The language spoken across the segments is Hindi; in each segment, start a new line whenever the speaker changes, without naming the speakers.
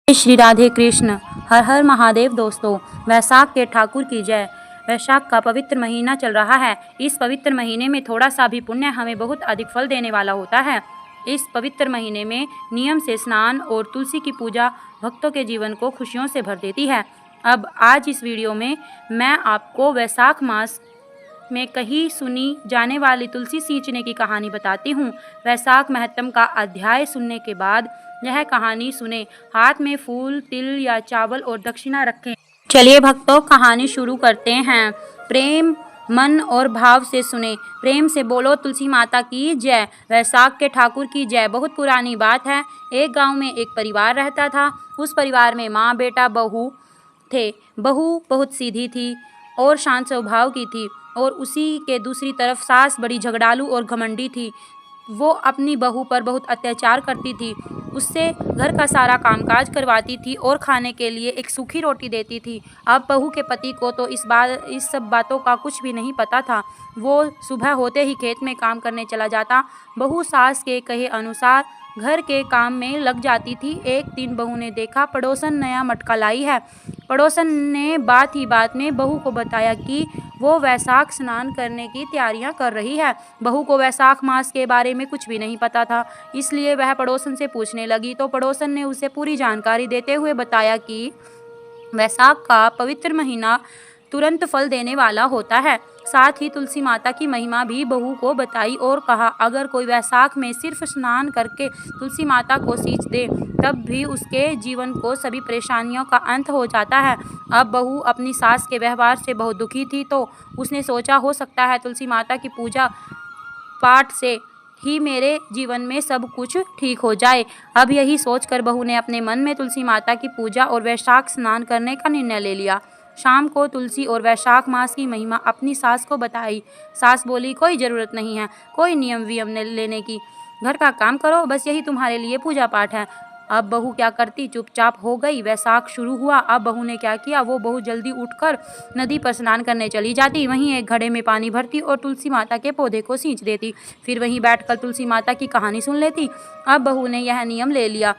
श्री राधे कृष्ण। हर हर महादेव। दोस्तों, वैशाख के ठाकुर की जय। वैशाख का पवित्र महीना चल रहा है। इस पवित्र महीने में थोड़ा सा भी पुण्य हमें बहुत अधिक फल देने वाला होता है। इस पवित्र महीने में नियम से स्नान और तुलसी की पूजा भक्तों के जीवन को खुशियों से भर देती है। अब आज इस वीडियो में मैं आपको वैशाख मास में कहीं सुनी जाने वाली तुलसी सींचने की कहानी बताती हूँ। वैशाख महत्तम का अध्याय सुनने के बाद यह कहानी सुने। हाथ में फूल, तिल या चावल और दक्षिणा रखें। चलिए भक्तों, कहानी शुरू करते हैं। प्रेम, मन और भाव से सुने। प्रेम से बोलो तुलसी माता की जय। वैशाख के ठाकुर की जय। बहुत पुरानी बात है। एक गांव में एक परिवार रहता था। उस परिवार में माँ, बेटा, बहू थे। बहू बहुत सीधी थी और शांत स्वभाव की थी, और उसी के दूसरी तरफ सास बड़ी झगड़ालू और घमंडी थी। वो अपनी बहू पर बहुत अत्याचार करती थी। उससे घर का सारा कामकाज करवाती थी और खाने के लिए एक सूखी रोटी देती थी। अब बहू के पति को तो इस सब बातों का कुछ भी नहीं पता था। वो सुबह होते ही खेत में काम करने चला जाता। बहू सास के कहे अनुसार घर के काम में लग जाती थी। एक दिन बहू ने देखा पड़ोसन नया मटका लाई है। पड़ोसन ने बात ही बात में बहू को बताया कि वो वैशाख स्नान करने की तैयारियां कर रही है। बहू को वैशाख मास के बारे में कुछ भी नहीं पता था, इसलिए वह पड़ोसन से पूछने लगी। तो पड़ोसन ने उसे पूरी जानकारी देते हुए बताया कि वैशाख का पवित्र महीना तुरंत फल देने वाला होता है। साथ ही तुलसी माता की महिमा भी बहू को बताई और कहा, अगर कोई वैशाख में सिर्फ स्नान करके तुलसी माता को सींच दे तब भी उसके जीवन को सभी परेशानियों का अंत हो जाता है। अब बहू अपनी सास के व्यवहार से बहुत दुखी थी, तो उसने सोचा हो सकता है तुलसी माता की पूजा पाठ से ही मेरे जीवन में सब कुछ ठीक हो जाए। अब यही सोचकर बहू ने अपने मन में तुलसी माता की पूजा और वैशाख स्नान करने का निर्णय ले लिया। शाम को तुलसी और वैशाख मास की महिमा अपनी सास को बताई। सास बोली, कोई ज़रूरत नहीं है कोई नियम वियम लेने की, घर का काम करो, बस यही तुम्हारे लिए पूजा पाठ है। अब बहू क्या करती, चुपचाप हो गई। वैशाख शुरू हुआ। अब बहू ने क्या किया, वो बहुत जल्दी उठकर नदी पर स्नान करने चली जाती। वहीं एक घड़े में पानी भरती और तुलसी माता के पौधे को सींच देती। फिर वहीं बैठकर तुलसी माता की कहानी सुन लेती। अब बहू ने यह नियम ले लिया।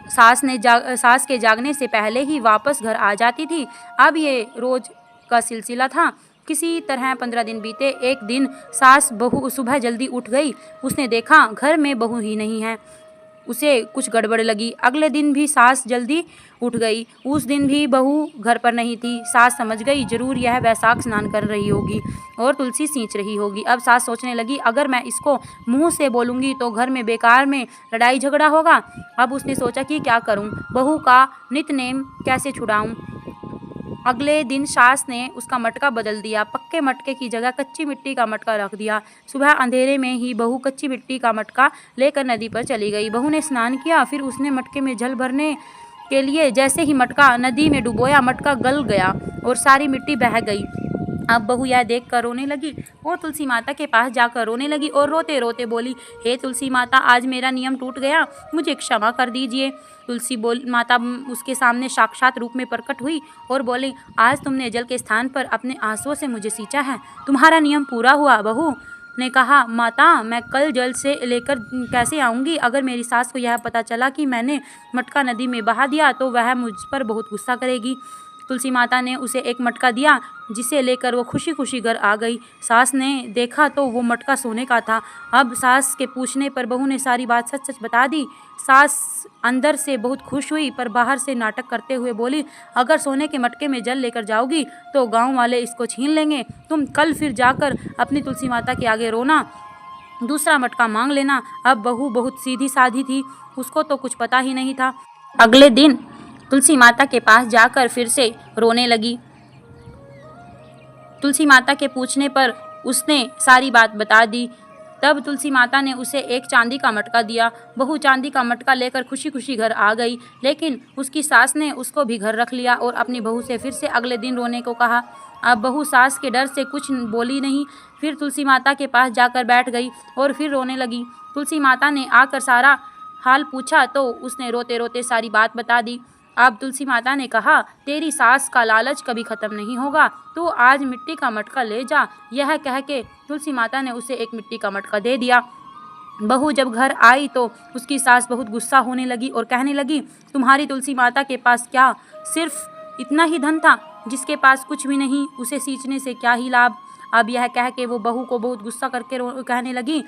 सास के जागने से पहले ही वापस घर आ जाती थी। अब ये रोज का सिलसिला था। किसी तरह 15 दिन बीते। एक दिन सास बहू सुबह जल्दी उठ गई। उसने देखा घर में बहू ही नहीं है। उसे कुछ गड़बड़ लगी। अगले दिन भी सास जल्दी उठ गई। उस दिन भी बहू घर पर नहीं थी। सास समझ गई जरूर यह वैशाख स्नान कर रही होगी और तुलसी सींच रही होगी। अब सास सोचने लगी, अगर मैं इसको मुंह से बोलूँगी तो घर में बेकार में लड़ाई झगड़ा होगा। अब उसने सोचा कि क्या करूँ, बहू का नित्य-नेम कैसे छुड़ाऊँ। अगले दिन सास ने उसका मटका बदल दिया। पक्के मटके की जगह कच्ची मिट्टी का मटका रख दिया। सुबह अंधेरे में ही बहू कच्ची मिट्टी का मटका लेकर नदी पर चली गई। बहू ने स्नान किया, फिर उसने मटके में जल भरने के लिए जैसे ही मटका नदी में डुबोया, मटका गल गया और सारी मिट्टी बह गई। अब बहू यह देखकर रोने लगी और तुलसी माता के पास जाकर रोने लगी और रोते रोते बोली, हे तुलसी माता, आज मेरा नियम टूट गया, मुझे क्षमा कर दीजिए। तुलसी माता उसके सामने साक्षात रूप में प्रकट हुई और बोली, आज तुमने जल के स्थान पर अपने आंसुओं से मुझे सींचा है, तुम्हारा नियम पूरा हुआ। बहू ने कहा, माता, मैं कल जल से लेकर कैसे आऊँगी? अगर मेरी सास को यह पता चला कि मैंने मटका नदी में बहा दिया तो वह मुझ पर बहुत गुस्सा करेगी। तुलसी माता ने उसे एक मटका दिया, जिसे लेकर वो खुशी खुशी घर आ गई। सास ने देखा तो वो मटका सोने का था। अब सास के पूछने पर बहू ने सारी बात सच सच बता दी। सास अंदर से बहुत खुश हुई पर बाहर से नाटक करते हुए बोली, अगर सोने के मटके में जल लेकर जाओगी तो गांव वाले इसको छीन लेंगे। तुम कल फिर जाकर अपनी तुलसी माता के आगे रोना, दूसरा मटका मांग लेना। अब बहू बहुत सीधी साधी थी, उसको तो कुछ पता ही नहीं था। अगले दिन तुलसी माता के पास जाकर फिर से रोने लगी। तुलसी माता के पूछने पर उसने सारी बात बता दी। तब तुलसी माता ने उसे एक चांदी का मटका दिया। बहू चांदी का मटका लेकर खुशी खुशी घर आ गई, लेकिन उसकी सास ने उसको भी घर रख लिया और अपनी बहू से फिर से अगले दिन रोने को कहा। अब बहू सास के डर से कुछ बोली नहीं। फिर तुलसी माता के पास जाकर बैठ गई और फिर रोने लगी। तुलसी माता ने आकर सारा हाल पूछा तो उसने रोते रोते सारी बात बता दी। अब तुलसी माता ने कहा, तेरी सास का लालच कभी खत्म नहीं होगा, तू आज मिट्टी का मटका ले जा। यह कह के तुलसी माता ने उसे एक मिट्टी का मटका दे दिया। बहू जब घर आई तो उसकी सास बहुत गुस्सा होने लगी और कहने लगी, तुम्हारी तुलसी माता के पास क्या सिर्फ इतना ही धन था? जिसके पास कुछ भी नहीं उसे सींचने से क्या ही लाभ। अब यह कह के वो बहू को बहुत गुस्सा करके कहने लगी,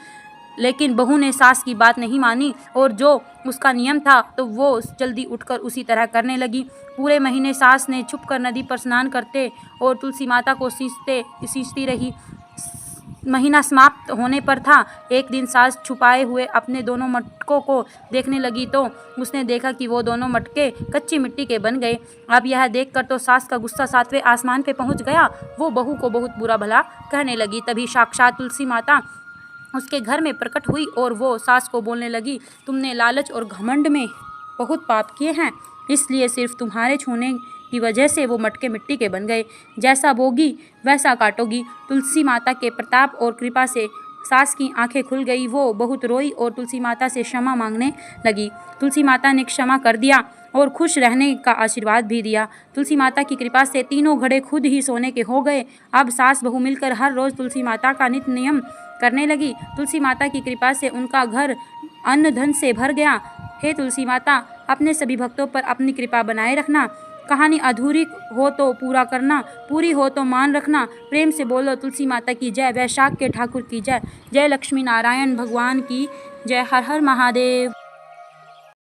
लेकिन बहू ने सास की बात नहीं मानी और जो उसका नियम था तो वो जल्दी उठकर उसी तरह करने लगी। पूरे महीने सास ने छुपकर नदी पर स्नान करते और तुलसी माता को सींचती रही। महीना समाप्त होने पर था। एक दिन सास छुपाए हुए अपने दोनों मटकों को देखने लगी तो उसने देखा कि वो दोनों मटके कच्ची मिट्टी के बन गए। अब यह देखकर तो सास का गुस्सा 7वें आसमान पे पहुंच गया। वो बहू को बहुत बुरा भला कहने लगी। तभी साक्षात तुलसी माता उसके घर में प्रकट हुई और वो सास को बोलने लगी, तुमने लालच और घमंड में बहुत पाप किए हैं, इसलिए सिर्फ तुम्हारे छूने की वजह से वो मटके मिट्टी के बन गए। जैसा बोगी वैसा काटोगी। तुलसी माता के प्रताप और कृपा से सास की आंखें खुल गई। वो बहुत रोई और तुलसी माता से क्षमा मांगने लगी। तुलसी माता ने क्षमा कर दिया और खुश रहने का आशीर्वाद भी दिया। तुलसी माता की कृपा से तीनों घड़े खुद ही सोने के हो गए। अब सास बहू मिलकर हर रोज तुलसी माता का नित्य नियम करने लगी। तुलसी माता की कृपा से उनका घर अन्न धन से भर गया। हे तुलसी माता, अपने सभी भक्तों पर अपनी कृपा बनाए रखना। कहानी अधूरी हो तो पूरा करना, पूरी हो तो मान रखना। प्रेम से बोलो तुलसी माता की जय। वैशाख के ठाकुर की जय। जय लक्ष्मी नारायण भगवान की जय। हर हर महादेव।